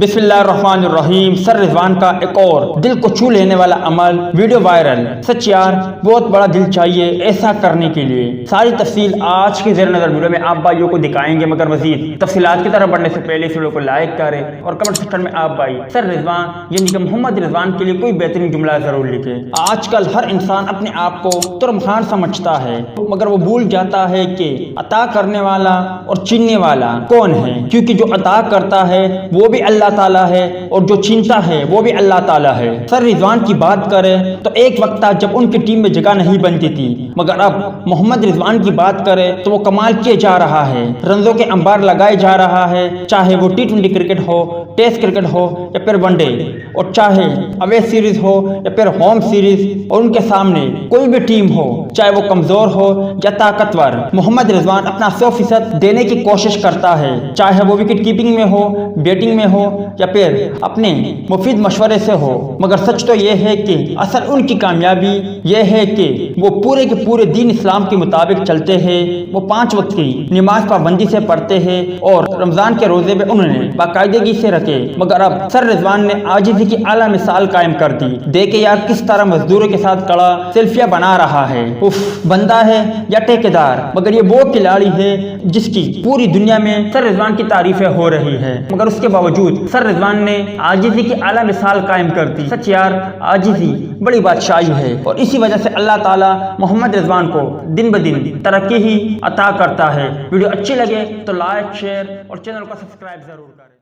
बिस्मिल्लाहिर्रहमानिर्रहीम। सर रिजवान का एक और दिल को छू लेने वाला अमल वीडियो वायरल। सच यार, बहुत बड़ा दिल चाहिए ऐसा करने के लिए। सारी तफसील आज के ज़ेर नज़र वीडियो में आप भाइयों को दिखाएंगे, मगर मजीद तफसीलात की तरफ बढ़ने से पहले इस वीडियो को लाइक करें और कमेंट सेक्शन में आप भाई सर रिजवान यानी कि मोहम्मद रिजवान के लिए कोई बेहतरीन जुमला जरूर लिखें। आजकल हर इंसान अपने आप को तुरमखान समझता है, मगर वो भूल जाता है कि अता करने वाला और छीनने वाला कौन है, क्योंकि जो अता करता है वो भी अल्लाह ताला है और जो छीनता है वो भी अल्लाह ताला है। सर रिजवान की बात करें तो एक वक्त था जब उनकी टीम में जगह नहीं बनती थी, मगर अब मोहम्मद रिजवान की बात करें तो वो कमाल किए जा रहा है, रनों के अंबार लगाए जा रहा है, चाहे वो T20 क्रिकेट हो, टेस्ट क्रिकेट हो या फिर वनडे, और चाहे अवे सीरीज हो या फिर होम सीरीज, और उनके सामने कोई भी टीम हो, चाहे वो कमजोर हो या ताकतवर, मोहम्मद रिजवान अपना 100% देने की कोशिश करता है, चाहे वो विकेट कीपिंग में हो, बैटिंग में हो या फिर अपने मुफीद मशवरे से हो। मगर सच तो ये है कि असल उनकी कामयाबी ये है कि वो पूरे के पूरे दीन इस्लाम के मुताबिक चलते हैं। वो 5 वक्त की नमाज पाबंदी से पढ़ते हैं और रमजान के रोजे में उन्होंने बाकायदगी से रखे। मगर अब सर रिजवान ने आजिज़ी की आला मिसाल कायम कर दी। देखे यार किस तरह मजदूरों के साथ खड़ा सेल्फियां बना रहा है। उफ, बंदा है या ठेकेदार, मगर ये वो खिलाड़ी है जिसकी पूरी दुनिया में सर रिजवान की तारीफें हो रही है। मगर उसके बावजूद सर रिजवान ने आजिज़ी की आला मिसाल कायम कर दी। सच यार, आजिज़ी बड़ी बादशाही है और इसी वजह से अल्लाह ताला मोहम्मद रिजवान को दिन ब दिन तरक्की ही अता करता है। वीडियो अच्छी लगे तो लाइक, शेयर और चैनल को सब्सक्राइब जरूर करें।